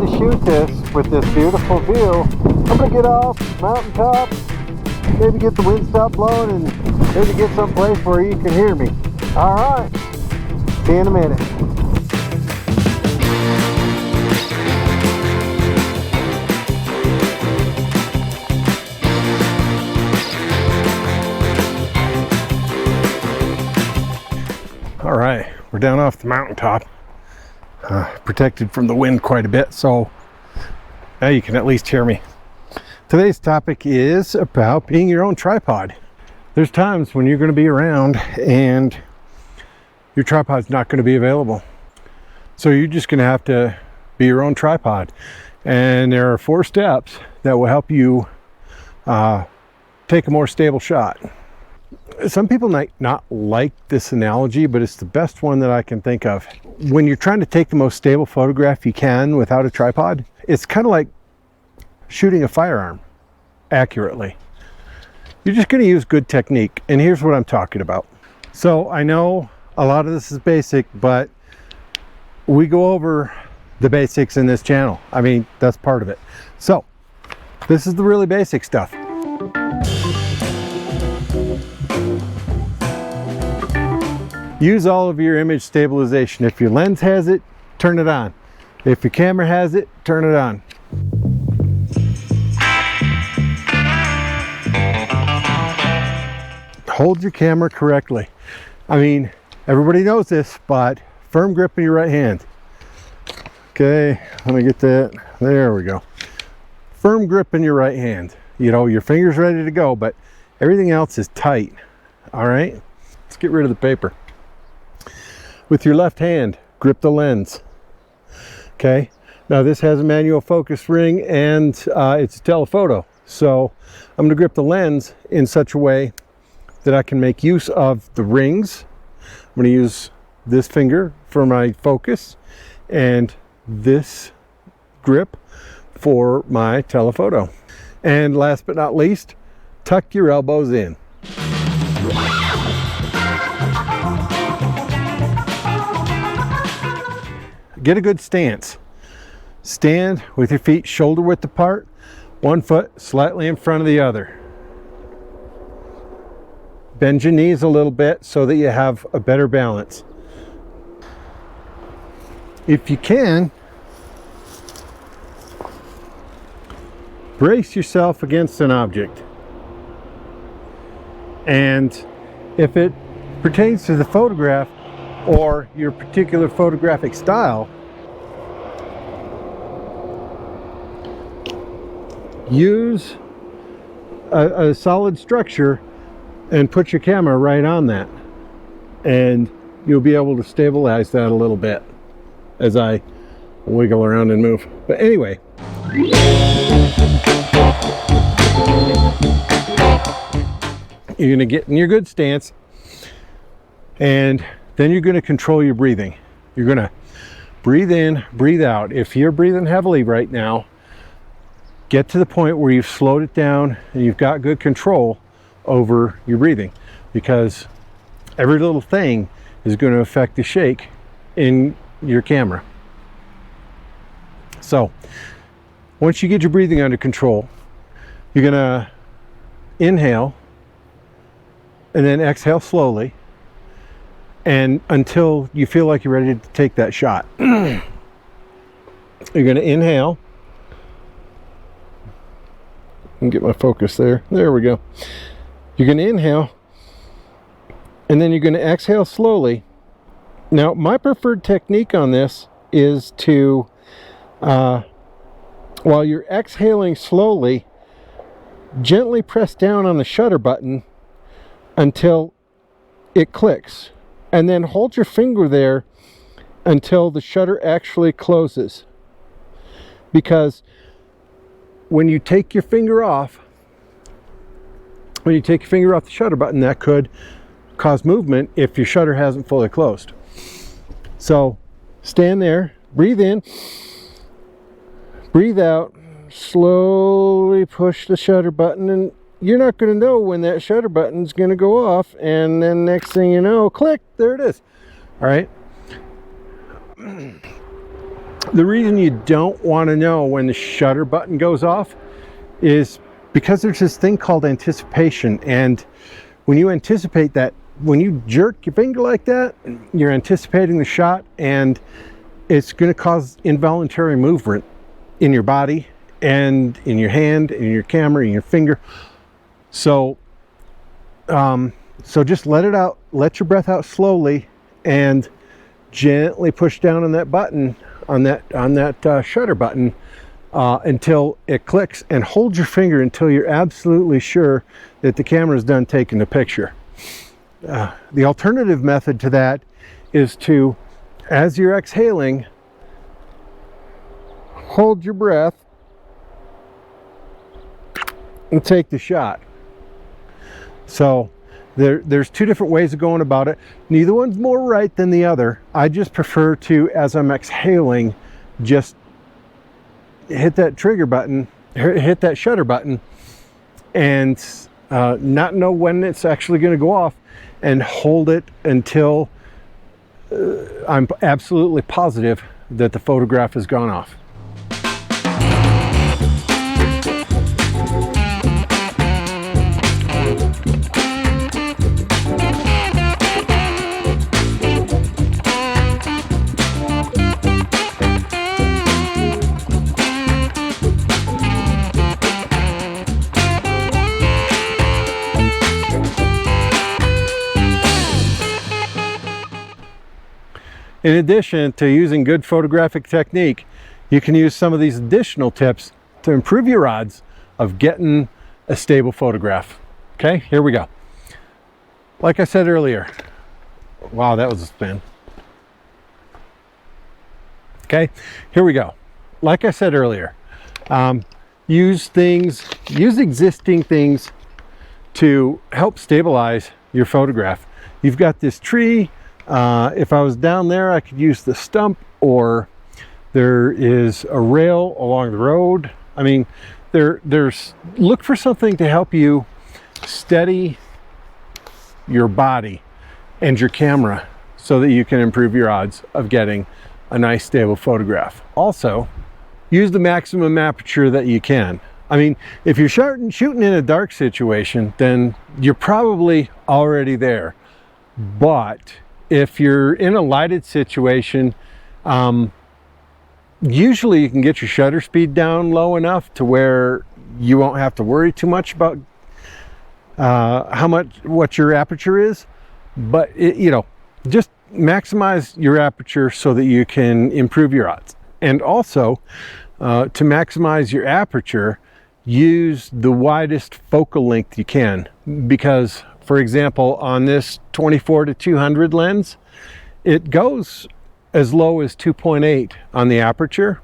to shoot this with this beautiful view. I'm gonna get off mountaintop, maybe get the wind stop blowing, and maybe get someplace where you can hear me. All right, see you in a minute. All right, we're down off the mountaintop, protected from the wind quite a bit, so now you can at least hear me. Today's topic is about being your own tripod. There's times when you're going to be around and your tripod's not going to be available. So you're just going to have to be your own tripod. And there are 4 steps that will help you take a more stable shot. Some people might not like this analogy, but it's the best one that I can think of. When you're trying to take the most stable photograph you can without a tripod, it's kind of like shooting a firearm accurately. You're just going to use good technique, and here's what I'm talking about. So I know a lot of this is basic, but we go over the basics in this channel. I mean, that's part of it. So this is the really basic stuff. Use all of your image stabilization. If your lens has it, turn it on. If your camera has it, turn it on. Hold your camera correctly. I mean, everybody knows this, but firm grip in your right hand. Okay, let me get that. There we go. Firm grip in your right hand. You know, your finger's ready to go, but everything else is tight. All right, let's get rid of the paper. With your left hand, grip the lens. Okay, now this has a manual focus ring and it's a telephoto. So I'm going to grip the lens in such a way that I can make use of the rings. I'm going to use this finger for my focus and this grip for my telephoto. And last but not least, tuck your elbows in. Get a good stance. Stand with your feet shoulder width apart, one foot slightly in front of the other. Bend your knees a little bit so that you have a better balance. If you can, brace yourself against an object. And if it pertains to the photograph or your particular photographic style, use a solid structure and put your camera right on that, and you'll be able to stabilize that a little bit as I wiggle around and move. But anyway, you're going to get in your good stance, and then you're going to control your breathing. You're going to breathe in, breathe out. If you're breathing heavily right now, get to the point where you've slowed it down and you've got good control over your breathing, because every little thing is going to affect the shake in your camera. So once you get your breathing under control, you're going to inhale and then exhale slowly, and until you feel like you're ready to take that shot. You're going to inhale and get my focus there. There we go. You're going to inhale and then you're going to exhale slowly. Now, my preferred technique on this is to, while you're exhaling slowly, gently press down on the shutter button until it clicks, and then hold your finger there until the shutter actually closes. Because when you take your finger off, the shutter button, that could cause movement if your shutter hasn't fully closed. So stand there, breathe in, breathe out, slowly push the shutter button, and you're not going to know when that shutter button is going to go off, and then next thing you know, click, there it is. All right. The reason you don't want to know when the shutter button goes off is because there's this thing called anticipation, and when you anticipate that, when you jerk your finger like that, you're anticipating the shot, and it's going to cause involuntary movement in your body and in your hand, in your camera, in your finger. So so just let it out, let your breath out slowly, and gently push down on that button, on that shutter button, until it clicks, and hold your finger until you're absolutely sure that the camera is done taking the picture. The alternative method to that is to, as you're exhaling, hold your breath and take the shot. So there's two different ways of going about it. Neither one's more right than the other. I just prefer to, as I'm exhaling, just hit that trigger button, hit that shutter button, and not know when it's actually going to go off, and hold it until I'm absolutely positive that the photograph has gone off. In addition to using good photographic technique, you can use some of these additional tips to improve your odds of getting a stable photograph. Okay, here we go. Like I said earlier, wow, that was a spin. Okay, here we go. Like I said earlier, use existing things to help stabilize your photograph. You've got this tree. If I was down there, I could use the stump, or there is a rail along the road. I mean, look for something to help you steady your body and your camera so that you can improve your odds of getting a nice stable photograph. Also, use the maximum aperture that you can. I mean, if you're shooting in a dark situation, then you're probably already there. But if you're in a lighted situation, usually you can get your shutter speed down low enough to where you won't have to worry too much about what your aperture is. But just maximize your aperture so that you can improve your odds. And also, to maximize your aperture, use the widest focal length you can, because, for example, on this 24-200 lens, it goes as low as 2.8 on the aperture,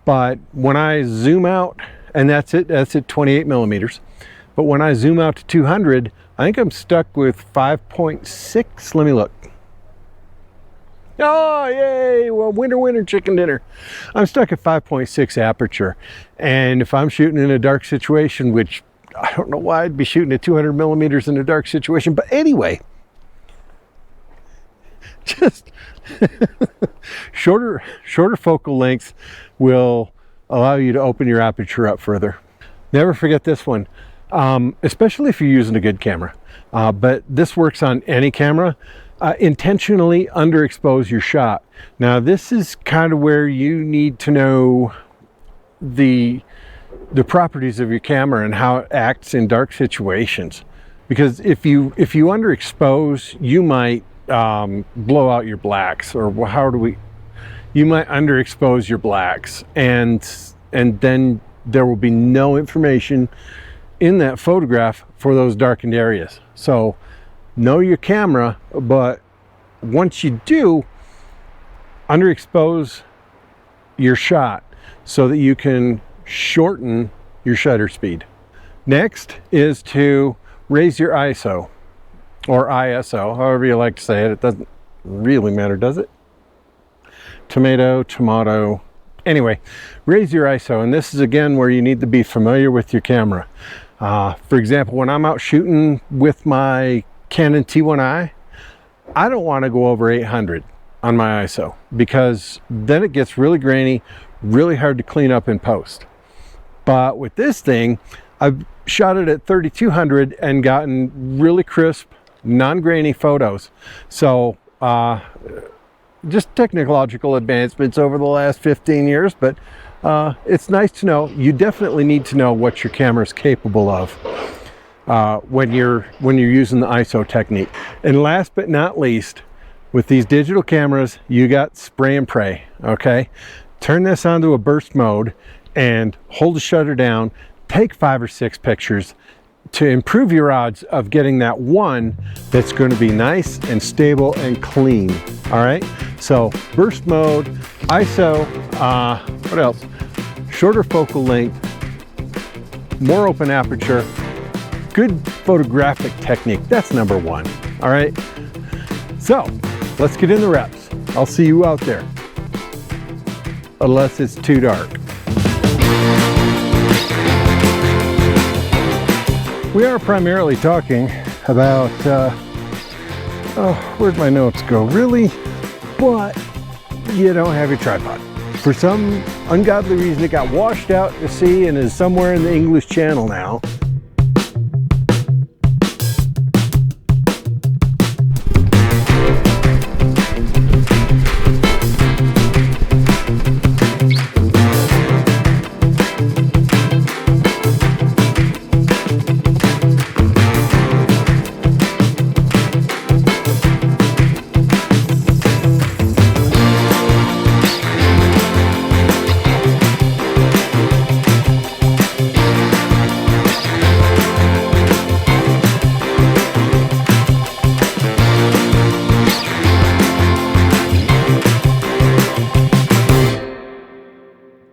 but when I zoom out, and that's at 28 millimeters, but when I zoom out to 200, I think I'm stuck with 5.6. Let me look. Oh, yay! Well, winner, chicken dinner. I'm stuck at 5.6 aperture, and if I'm shooting in a dark situation, which I don't know why I'd be shooting at 200 millimeters in a dark situation, but anyway, just shorter focal lengths will allow you to open your aperture up further. Never forget this one, especially if you're using a good camera, but this works on any camera. Intentionally underexpose your shot. Now, this is kind of where you need to know the properties of your camera and how it acts in dark situations, because if you underexpose, you might blow out your blacks, or you might underexpose your blacks, and then there will be no information in that photograph for those darkened areas. So know your camera, but once you do, underexpose your shot so that you can shorten your shutter speed. Next is to raise your ISO, or ISO, however you like to say it. It doesn't really matter, does it? Tomato. Anyway, raise your ISO, and this is again where you need to be familiar with your camera. For example, when I'm out shooting with my Canon T1i, I don't want to go over 800. on my ISO, because then it gets really grainy, really hard to clean up in post. But with this thing, I've shot it at 3200 and gotten really crisp, non-grainy photos. So just technological advancements over the last 15 years, but it's nice to know. You definitely need to know what your camera is capable of when you're using the ISO technique. And last but not least, with these digital cameras, you got spray and pray. Okay, turn this onto a burst mode and hold the shutter down. Take 5 or 6 pictures to improve your odds of getting that one that's going to be nice and stable and clean. All right, so burst mode, ISO, what else? Shorter focal length, more open aperture, good photographic technique. That's number one. All right, so let's get in the reps. I'll see you out there, unless it's too dark. We are primarily talking about, where'd my notes go? Really? But you don't have your tripod. For some ungodly reason, it got washed out to sea and is somewhere in the English Channel now.